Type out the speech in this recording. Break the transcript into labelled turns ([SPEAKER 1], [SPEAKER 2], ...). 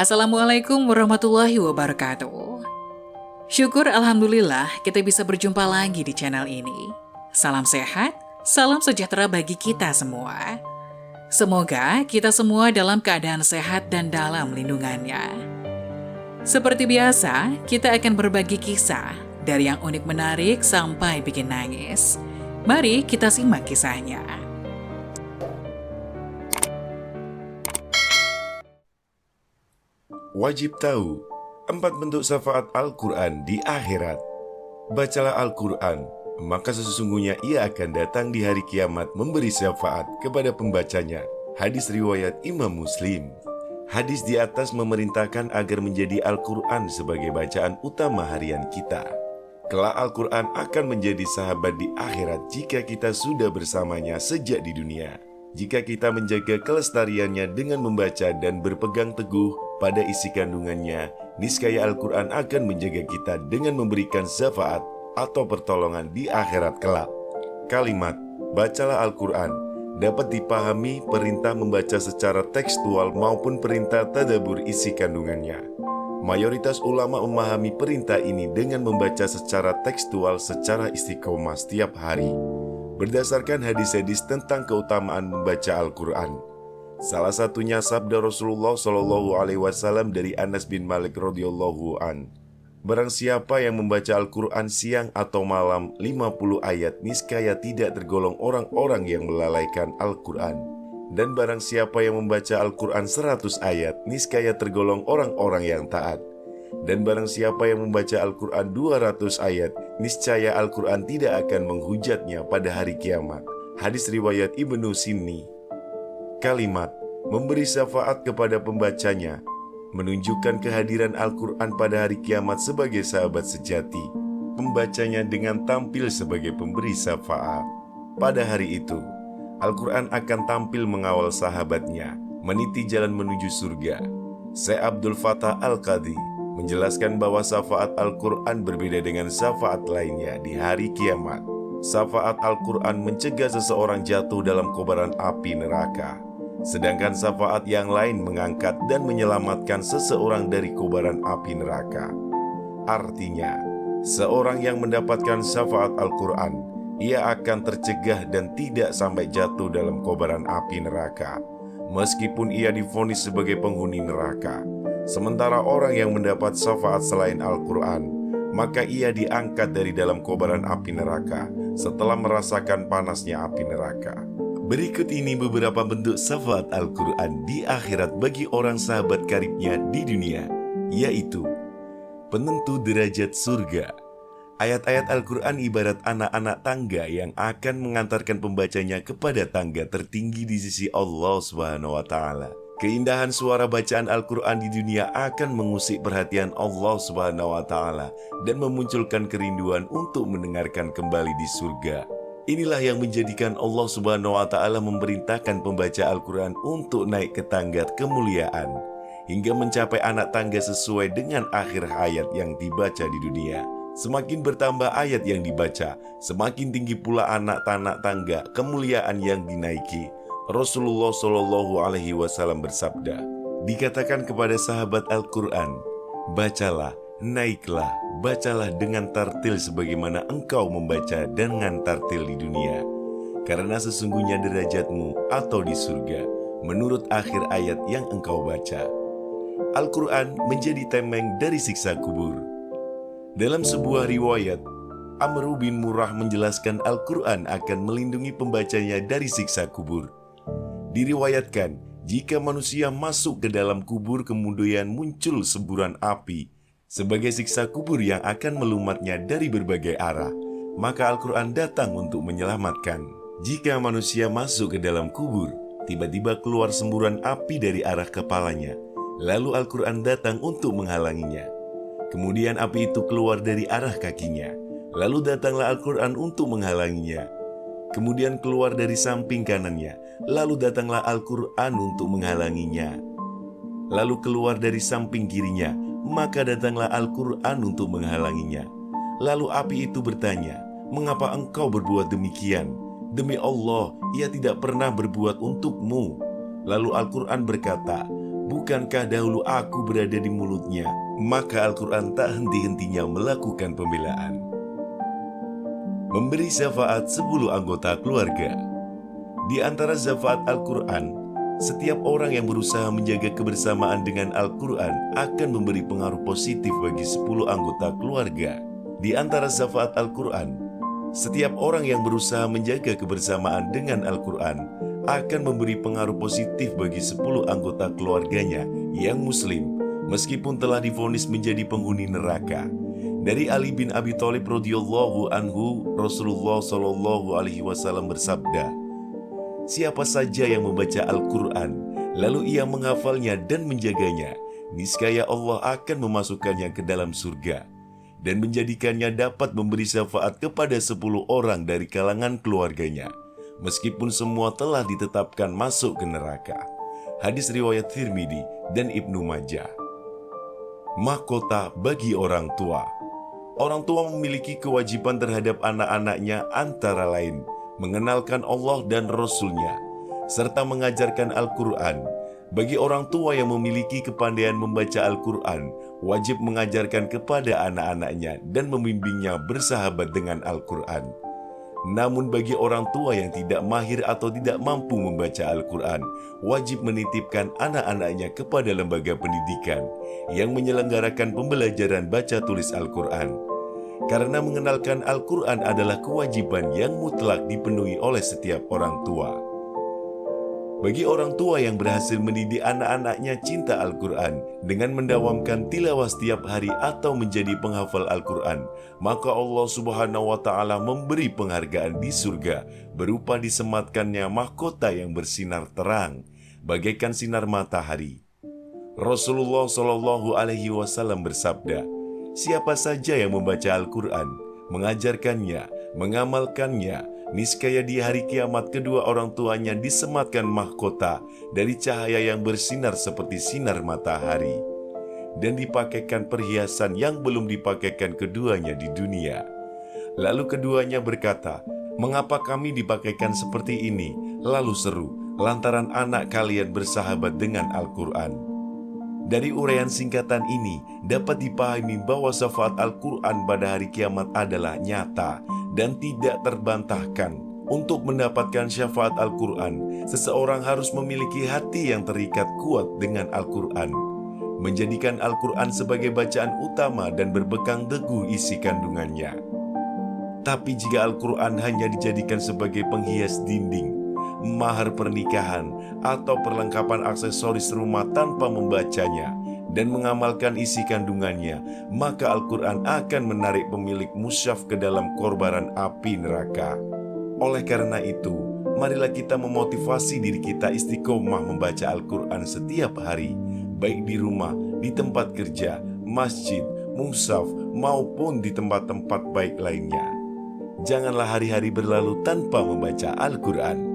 [SPEAKER 1] Assalamualaikum warahmatullahi wabarakatuh. Syukur Alhamdulillah kita bisa berjumpa lagi di channel ini. Salam sehat, salam sejahtera bagi kita semua. Semoga kita semua dalam keadaan sehat dan dalam lindungannya. Seperti biasa, kita akan berbagi kisah dari yang unik menarik sampai bikin nangis. Mari kita simak kisahnya.
[SPEAKER 2] Wajib tahu 4 bentuk syafaat Al-Quran di akhirat. Bacalah Al-Quran, maka sesungguhnya ia akan datang di hari kiamat memberi syafaat kepada pembacanya. Hadis riwayat Imam Muslim. Hadis di atas memerintahkan agar menjadi Al-Quran sebagai bacaan utama harian kita. Kelak Al-Quran akan menjadi sahabat di akhirat jika kita sudah bersamanya sejak di dunia. Jika kita menjaga kelestariannya dengan membaca dan berpegang teguh pada isi kandungannya, niscaya Al-Quran akan menjaga kita dengan memberikan syafaat atau pertolongan di akhirat kelak. Kalimat, bacalah Al-Quran, dapat dipahami perintah membaca secara tekstual maupun perintah tadabbur isi kandungannya. Mayoritas ulama memahami perintah ini dengan membaca secara tekstual secara istiqomah setiap hari. Berdasarkan hadis-hadis tentang keutamaan membaca Al-Quran. Salah satunya sabda Rasulullah SAW dari Anas bin Malik radhiyallahu an. Barang siapa yang membaca Al-Quran siang atau malam 50 ayat, niscaya tidak tergolong orang-orang yang melalaikan Al-Quran. Dan barang siapa yang membaca Al-Quran 100 ayat, niscaya tergolong orang-orang yang taat. Dan barang siapa yang membaca Al-Quran 200 ayat, niscaya Al-Quran tidak akan menghujatnya pada hari kiamat. Hadis riwayat Ibnu Sinni. Kalimat, memberi syafaat kepada pembacanya, menunjukkan kehadiran Al-Quran pada hari kiamat sebagai sahabat sejati. Pembacanya dengan tampil sebagai pemberi syafaat. Pada hari itu, Al-Quran akan tampil mengawal sahabatnya, meniti jalan menuju surga. Syekh Abdul Fattah Al-Qadhi menjelaskan bahwa syafaat Al-Quran berbeda dengan syafaat lainnya di hari kiamat. Syafaat Al-Quran mencegah seseorang jatuh dalam kobaran api neraka. Sedangkan syafaat yang lain mengangkat dan menyelamatkan seseorang dari kobaran api neraka. Artinya, seorang yang mendapatkan syafaat Al-Quran, ia akan tercegah dan tidak sampai jatuh dalam kobaran api neraka, meskipun ia divonis sebagai penghuni neraka. Sementara orang yang mendapat syafaat selain Al-Quran, maka ia diangkat dari dalam kobaran api neraka setelah merasakan panasnya api neraka. Berikut ini beberapa bentuk syafaat Al-Quran di akhirat bagi orang sahabat karibnya di dunia, yaitu penentu derajat surga. Ayat-ayat Al-Quran ibarat anak-anak tangga yang akan mengantarkan pembacanya kepada tangga tertinggi di sisi Allah SWT. Keindahan suara bacaan Al-Quran di dunia akan mengusik perhatian Allah SWT dan memunculkan kerinduan untuk mendengarkan kembali di surga. Inilah yang menjadikan Allah SWT memerintahkan pembaca Al-Quran untuk naik ke tangga kemuliaan hingga mencapai anak tangga sesuai dengan akhir ayat yang dibaca di dunia. Semakin bertambah ayat yang dibaca, semakin tinggi pula anak tangga kemuliaan yang dinaiki. Rasulullah SAW bersabda, dikatakan kepada sahabat Al-Quran, bacalah, naiklah, bacalah dengan tartil sebagaimana engkau membaca dengan tartil di dunia. Karena sesungguhnya derajatmu atau di surga, menurut akhir ayat yang engkau baca. Al-Quran menjadi tameng dari siksa kubur. Dalam sebuah riwayat, Amr bin Murrah menjelaskan Al-Quran akan melindungi pembacanya dari siksa kubur. Diriwayatkan, jika manusia masuk ke dalam kubur kemudian muncul semburan api sebagai siksa kubur yang akan melumatnya dari berbagai arah, maka Al-Quran datang untuk menyelamatkan. Jika manusia masuk ke dalam kubur, tiba-tiba keluar semburan api dari arah kepalanya, lalu Al-Quran datang untuk menghalanginya. Kemudian api itu keluar dari arah kakinya, lalu datanglah Al-Quran untuk menghalanginya. Kemudian keluar dari samping kanannya, lalu datanglah Al-Quran untuk menghalanginya. Lalu keluar dari samping kirinya, maka datanglah Al-Quran untuk menghalanginya. Lalu api itu bertanya, mengapa engkau berbuat demikian? Demi Allah, ia tidak pernah berbuat untukmu. Lalu Al-Quran berkata, bukankah dahulu aku berada di mulutnya? Maka Al-Quran tak henti-hentinya melakukan pembelaan. Memberi syafaat 10 anggota keluarga. Di antara syafaat Al-Quran, setiap orang yang berusaha menjaga kebersamaan dengan Al-Quran akan memberi pengaruh positif bagi 10 anggota keluarga. Di antara syafaat Al-Quran, setiap orang yang berusaha menjaga kebersamaan dengan Al-Quran akan memberi pengaruh positif bagi 10 anggota keluarganya yang muslim, meskipun telah divonis menjadi penghuni neraka. Dari Ali bin Abi Thalib radhiyallahu anhu, Rasulullah shallallahu alaihi wasallam bersabda, "Siapa saja yang membaca Al-Quran, lalu ia menghafalnya dan menjaganya, niscaya Allah akan memasukkannya ke dalam surga dan menjadikannya dapat memberi syafaat kepada 10 orang dari kalangan keluarganya, meskipun semua telah ditetapkan masuk ke neraka." Hadis riwayat Tirmidzi dan Ibnu Majah. Mahkota bagi orang tua. Orang tua memiliki kewajiban terhadap anak-anaknya antara lain mengenalkan Allah dan Rasul-Nya, serta mengajarkan Al-Quran. Bagi orang tua yang memiliki kepandaian membaca Al-Quran, wajib mengajarkan kepada anak-anaknya dan membimbingnya bersahabat dengan Al-Quran. Namun bagi orang tua yang tidak mahir atau tidak mampu membaca Al-Quran, wajib menitipkan anak-anaknya kepada lembaga pendidikan yang menyelenggarakan pembelajaran baca tulis Al-Quran. Karena mengenalkan Al-Quran adalah kewajiban yang mutlak dipenuhi oleh setiap orang tua. Bagi orang tua yang berhasil mendidik anak-anaknya cinta Al-Quran dengan mendawamkan tilawah setiap hari atau menjadi penghafal Al-Quran, maka Allah Subhanahu wa Ta'ala memberi penghargaan di surga berupa disematkannya mahkota yang bersinar terang, bagaikan sinar matahari. Rasulullah Shallallahu Alaihi Wasallam bersabda, "Siapa saja yang membaca Al-Quran, mengajarkannya, mengamalkannya, niscaya di hari kiamat kedua orang tuanya disematkan mahkota dari cahaya yang bersinar seperti sinar matahari, dan dipakaikan perhiasan yang belum dipakaikan keduanya di dunia." Lalu keduanya berkata, "Mengapa kami dipakaikan seperti ini?" Lalu seru, "Lantaran anak kalian bersahabat dengan Al-Quran." Dari uraian singkatan ini dapat dipahami bahwa syafaat Al-Quran pada hari kiamat adalah nyata dan tidak terbantahkan. Untuk mendapatkan syafaat Al-Quran, seseorang harus memiliki hati yang terikat kuat dengan Al-Quran, menjadikan Al-Quran sebagai bacaan utama dan berpegang teguh isi kandungannya. Tapi jika Al-Quran hanya dijadikan sebagai penghias dinding, mahar pernikahan, atau perlengkapan aksesoris rumah tanpa membacanya dan mengamalkan isi kandungannya, maka Al-Quran akan menarik pemilik mushaf ke dalam kobaran api neraka. Oleh karena itu, marilah kita memotivasi diri kita istiqomah membaca Al-Quran setiap hari, baik di rumah, di tempat kerja, masjid, mushaf, maupun di tempat-tempat baik lainnya. Janganlah hari-hari berlalu tanpa membaca Al-Quran.